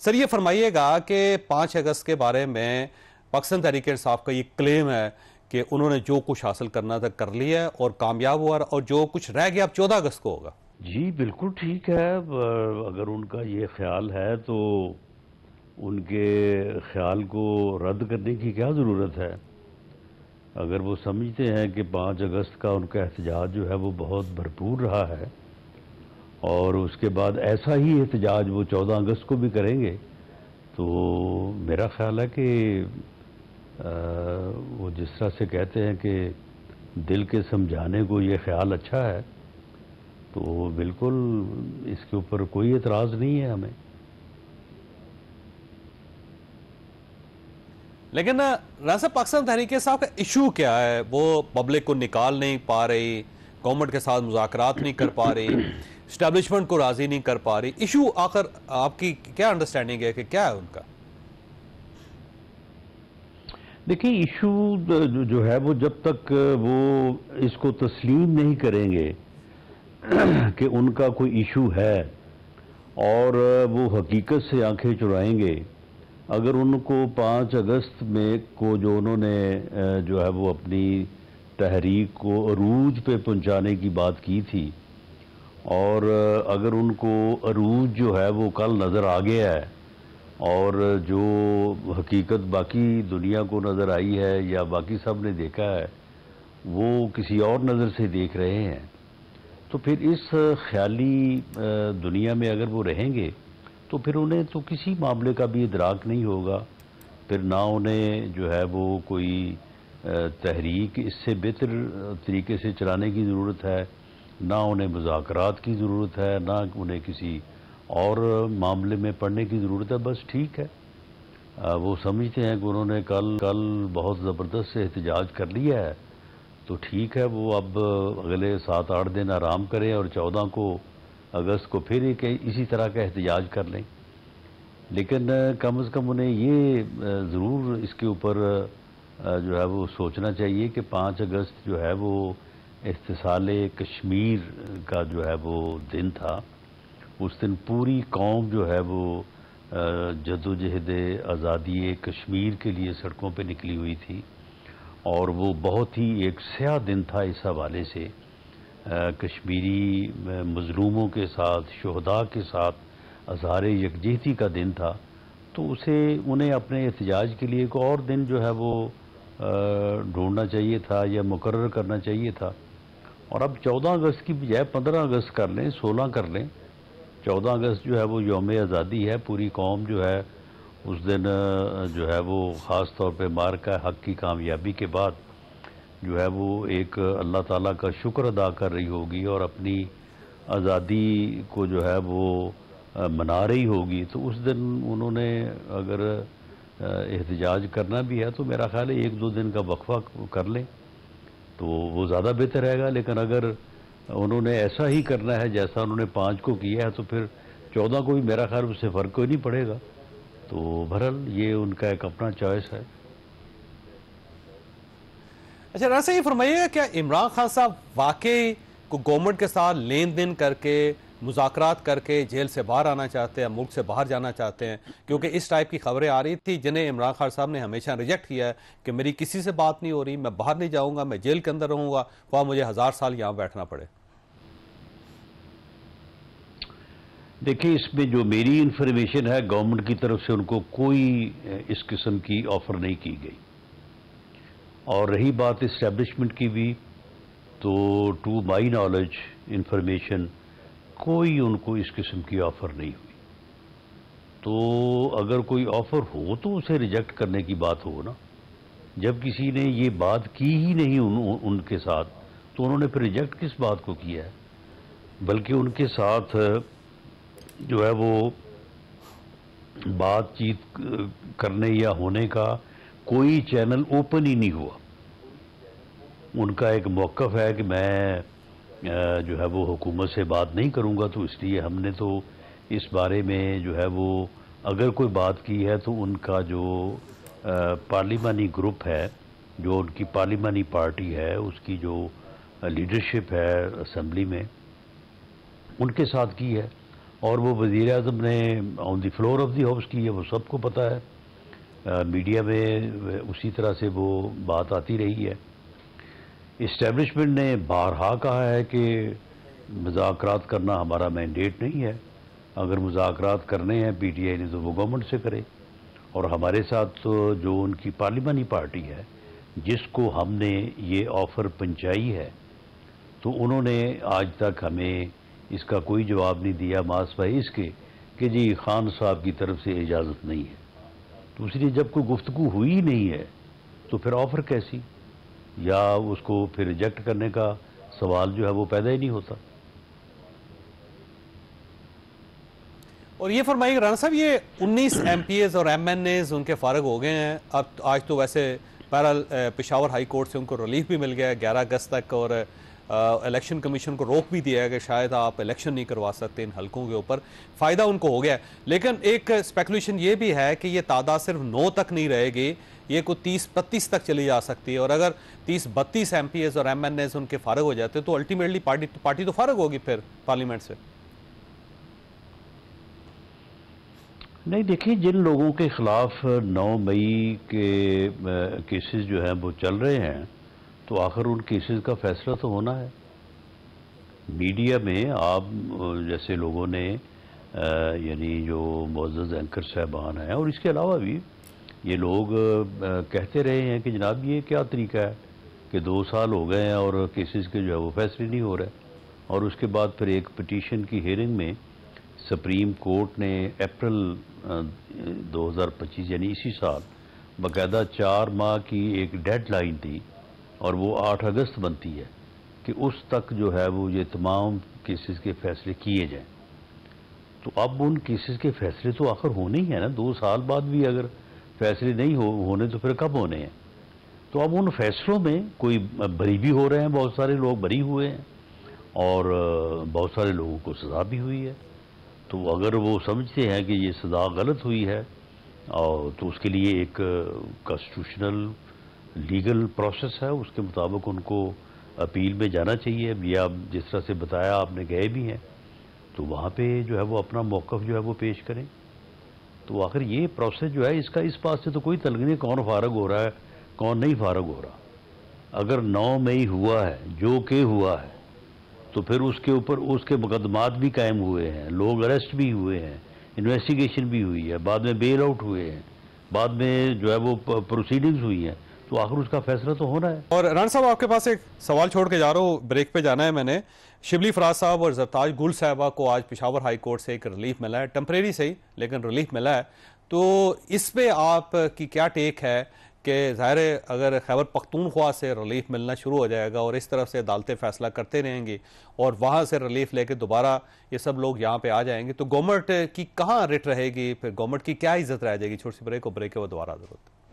سر یہ فرمائیے گا کہ 5 اگست کے بارے میں پاکستان تحریک انصاف کا یہ کلیم ہے کہ انہوں نے جو کچھ حاصل کرنا تھا کر لیا ہے اور کامیاب ہوا، اور جو کچھ رہ گیا اب 14 اگست کو ہوگا۔ جی بالکل ٹھیک ہے، اگر ان کا یہ خیال ہے تو ان کے خیال کو رد کرنے کی کیا ضرورت ہے؟ اگر وہ سمجھتے ہیں کہ 5 اگست کا ان کا احتجاج جو ہے وہ بہت بھرپور رہا ہے اور اس کے بعد ایسا ہی احتجاج وہ 14 اگست کو بھی کریں گے، تو میرا خیال ہے کہ وہ جس طرح سے کہتے ہیں کہ دل کے سمجھانے کو یہ خیال اچھا ہے، تو بالکل اس کے اوپر کوئی اعتراض نہیں ہے ہمیں۔ لیکن رانا صاحب، پاکستان تحریک انصاف کا ایشو کیا ہے؟ وہ پبلک کو نکال نہیں پا رہی، گورنمنٹ کے ساتھ مذاکرات نہیں کر پا رہی، اسٹیبلشمنٹ کو راضی نہیں کر پا رہی۔ ایشو آخر آپ کی کیا انڈرسٹینڈنگ ہے کہ کیا ہے ان کا؟ دیکھیں، ایشو جو ہے وہ جب تک وہ اس کو تسلیم نہیں کریں گے کہ ان کا کوئی ایشو ہے اور وہ حقیقت سے آنکھیں چرائیں گے، اگر ان کو 5 اگست میں کو جو انہوں نے جو ہے وہ اپنی تحریک کو عروج پہ پہنچانے کی بات کی تھی، اور اگر ان کو عروج جو ہے وہ کل نظر آ گیا ہے اور جو حقیقت باقی دنیا کو نظر آئی ہے یا باقی سب نے دیکھا ہے وہ کسی اور نظر سے دیکھ رہے ہیں، تو پھر اس خیالی دنیا میں اگر وہ رہیں گے تو پھر انہیں تو کسی معاملے کا بھی ادراک نہیں ہوگا، پھر نہ انہیں جو ہے وہ کوئی تحریک اس سے بہتر طریقے سے چلانے کی ضرورت ہے، نہ انہیں مذاکرات کی ضرورت ہے، نہ انہیں کسی اور معاملے میں پڑھنے کی ضرورت ہے۔ بس ٹھیک ہے، وہ سمجھتے ہیں کہ انہوں نے کل بہت زبردست سے احتجاج کر لیا ہے، تو ٹھیک ہے، وہ اب اگلے 7-8 دن آرام کریں اور 14 اگست کو پھر اسی طرح کا احتجاج کر لیں، لیکن کم از کم انہیں یہ ضرور اس کے اوپر جو ہے وہ سوچنا چاہیے کہ 5 اگست جو ہے وہ استحصال کشمیر کا جو ہے وہ دن تھا۔ اس دن پوری قوم جو ہے وہ جدوجہد آزادی کشمیر کے لیے سڑکوں پہ نکلی ہوئی تھی، اور وہ بہت ہی ایک سیاہ دن تھا اس حوالے سے، کشمیری مظلوموں کے ساتھ، شہداء کے ساتھ اظہار یکجہتی کا دن تھا، تو انہیں اپنے احتجاج کے لیے ایک اور دن جو ہے وہ ڈھونڈنا چاہیے تھا یا مقرر کرنا چاہیے تھا، اور اب 14 اگست کی بجائے 15 اگست کر لیں، 16 کر لیں۔ 14 اگست جو ہے وہ یوم آزادی ہے، پوری قوم جو ہے اس دن جو ہے وہ خاص طور پہ مارکہ حق کی کامیابی کے بعد جو ہے وہ ایک اللہ تعالیٰ کا شکر ادا کر رہی ہوگی اور اپنی آزادی کو جو ہے وہ منا رہی ہوگی، تو اس دن انہوں نے اگر احتجاج کرنا بھی ہے تو میرا خیال ہے 1-2 دن کا وقفہ کر لیں تو وہ زیادہ بہتر رہے گا، لیکن اگر انہوں نے ایسا ہی کرنا ہے جیسا انہوں نے 5 کو کیا ہے تو پھر 14 کو بھی میرا خیال اس سے فرق کوئی نہیں پڑے گا، تو بہرحال یہ ان کا ایک اپنا چوائس ہے۔ اچھا رانا صاحب، یہ فرمائیے گا کیا عمران خان صاحب واقعی کو گورنمنٹ کے ساتھ لین دین کر کے مذاکرات کر کے جیل سے باہر آنا چاہتے ہیں، ملک سے باہر جانا چاہتے ہیں؟ کیونکہ اس ٹائپ کی خبریں آ رہی تھی جنہیں عمران خان صاحب نے ہمیشہ ریجیکٹ کیا ہے کہ میری کسی سے بات نہیں ہو رہی، میں باہر نہیں جاؤں گا، میں جیل کے اندر رہوں گا، خواہ مجھے 1000 سال یہاں بیٹھنا پڑے۔ دیکھیں، اس میں جو میری انفارمیشن ہے گورنمنٹ کی طرف سے ان کو کوئی اس قسم کی آفر نہیں کی گئی، اور رہی بات اسٹیبلشمنٹ کی بھی، تو ٹو مائی نالج انفارمیشن کوئی ان کو اس قسم کی آفر نہیں ہوئی، تو اگر کوئی آفر ہو تو اسے ریجیکٹ کرنے کی بات ہو نا، جب کسی نے یہ بات کی ہی نہیں ان کے ساتھ تو انہوں نے پھر ریجیکٹ کس بات کو کیا ہے؟ بلکہ ان کے ساتھ جو ہے وہ بات چیت کرنے یا ہونے کا کوئی چینل اوپن ہی نہیں ہوا۔ ان کا ایک موقف ہے کہ میں جو ہے وہ حکومت سے بات نہیں کروں گا، تو اس لیے ہم نے تو اس بارے میں جو ہے وہ اگر کوئی بات کی ہے تو ان کا جو پارلیمانی گروپ ہے، جو ان کی پارلیمانی پارٹی ہے، اس کی جو لیڈرشپ ہے اسمبلی میں، ان کے ساتھ کی ہے، اور وہ وزیر اعظم نے آن دی فلور آف دی ہاؤس کی ہے، وہ سب کو پتہ ہے، میڈیا میں اسی طرح سے وہ بات آتی رہی ہے۔ اسٹیبلشمنٹ نے بارہا کہا ہے کہ مذاکرات کرنا ہمارا مینڈیٹ نہیں ہے، اگر مذاکرات کرنے ہیں پی ٹی آئی نے تو وہ گورنمنٹ سے کرے، اور ہمارے ساتھ تو جو ان کی پارلیمانی پارٹی ہے جس کو ہم نے یہ آفر پہنچائی ہے، تو انہوں نے آج تک ہمیں اس کا کوئی جواب نہیں دیا ماسوائے اس کے کہ جی خان صاحب کی طرف سے اجازت نہیں ہے۔ دوسری جب کوئی گفتگو ہوئی نہیں ہے تو پھر آفر کیسی، یا اس کو پھر ریجیکٹ کرنے کا سوال جو ہے وہ پیدا ہی نہیں ہوتا۔ اور یہ فرمائیے رانا صاحب، یہ 19 ایم پی ایز اور ایم این ایز ان کے فارغ ہو گئے ہیں اب، آج تو ویسے بہرحال پشاور ہائی کورٹ سے ان کو ریلیف بھی مل گیا ہے 11 اگست تک، اور الیکشن کمیشن کو روک بھی دیا ہے کہ شاید آپ الیکشن نہیں کروا سکتے ان حلقوں کے اوپر، فائدہ ان کو ہو گیا ہے۔ لیکن ایک اسپیکولیشن یہ بھی ہے کہ یہ تعداد صرف 9 تک نہیں رہے گی، یہ کوئی 30-32 تک چلی جا سکتی ہے، اور اگر 30-32 ایم پی ایز اور ایم این ایز ان کے فارغ ہو جاتے تو الٹیمیٹلی پارٹی تو فارغ ہوگی پھر پارلیمنٹ سے۔ نہیں دیکھیں، جن لوگوں کے خلاف 9 مئی کے کیسز جو ہیں وہ چل رہے ہیں تو آخر ان کیسز کا فیصلہ تو ہونا ہے۔ میڈیا میں آپ جیسے لوگوں نے یعنی جو معزز اینکر صاحبان ہیں اور اس کے علاوہ بھی یہ لوگ کہتے رہے ہیں کہ جناب یہ کیا طریقہ ہے کہ 2 سال ہو گئے ہیں اور کیسز کے جو ہے وہ فیصلے نہیں ہو رہے، اور اس کے بعد پھر ایک پٹیشن کی ہیئرنگ میں سپریم کورٹ نے اپریل 2025 یعنی اسی سال باقاعدہ 4 ماہ کی ایک ڈیڈ لائن تھی، اور وہ 8 اگست بنتی ہے کہ اس تک جو ہے وہ یہ تمام کیسز کے فیصلے کیے جائیں۔ تو اب ان کیسز کے فیصلے تو آخر ہونے ہی ہیں نا، 2 سال بعد بھی اگر فیصلے نہیں ہونے تو پھر کب ہونے ہیں؟ تو اب ان فیصلوں میں کوئی بری بھی ہو رہے ہیں، بہت سارے لوگ بری ہوئے ہیں، اور بہت سارے لوگوں کو سزا بھی ہوئی ہے۔ تو اگر وہ سمجھتے ہیں کہ یہ سزا غلط ہوئی ہے اور تو اس کے لیے ایک کانسٹیٹیوشنل لیگل پروسیس ہے، اس کے مطابق ان کو اپیل میں جانا چاہیے، یا جس طرح سے بتایا آپ نے گئے بھی ہیں تو وہاں پہ جو ہے وہ اپنا موقف جو ہے وہ پیش کریں۔ تو آخر یہ پروسیس جو ہے اس کا اس بات سے تو کوئی تعلق نہیں کون فارغ ہو رہا ہے کون نہیں فارغ ہو رہا۔ اگر 9 مئی ہوا ہے جو کہ ہوا ہے تو پھر اس کے اوپر اس کے مقدمات بھی قائم ہوئے ہیں، لوگ اریسٹ بھی ہوئے ہیں، انویسٹیگیشن بھی ہوئی ہے، بعد میں بیل آؤٹ ہوئے ہیں، بعد میں جو ہے وہ پروسیڈنگز ہوئی ہیں، تو آخر اس کا فیصلہ تو ہونا ہے۔ اور رانا صاحب آپ کے پاس ایک سوال چھوڑ کے جا رہا ہوں، بریک پہ جانا ہے میں نے۔ شبلی فراز صاحب اور زرتاج گل صاحبہ کو آج پشاور ہائی کورٹ سے ایک ریلیف ملا ہے، ٹیمپریری صحیح لیکن ریلیف ملا ہے، تو اس پہ آپ کی کیا ٹیک ہے کہ ظاہر ہے اگر خیبر پختونخوا سے ریلیف ملنا شروع ہو جائے گا اور اس طرف سے عدالتیں فیصلہ کرتے رہیں گی اور وہاں سے ریلیف لے کے دوبارہ یہ سب لوگ یہاں پہ آ جائیں گے تو گورنمنٹ کی کہاں رٹ رہے گی، پھر گورنمنٹ کی کیا عزت رہ جائے گی؟ چھوٹی سی بریک ہو، بریک کے وہ دوبارہ ضرورت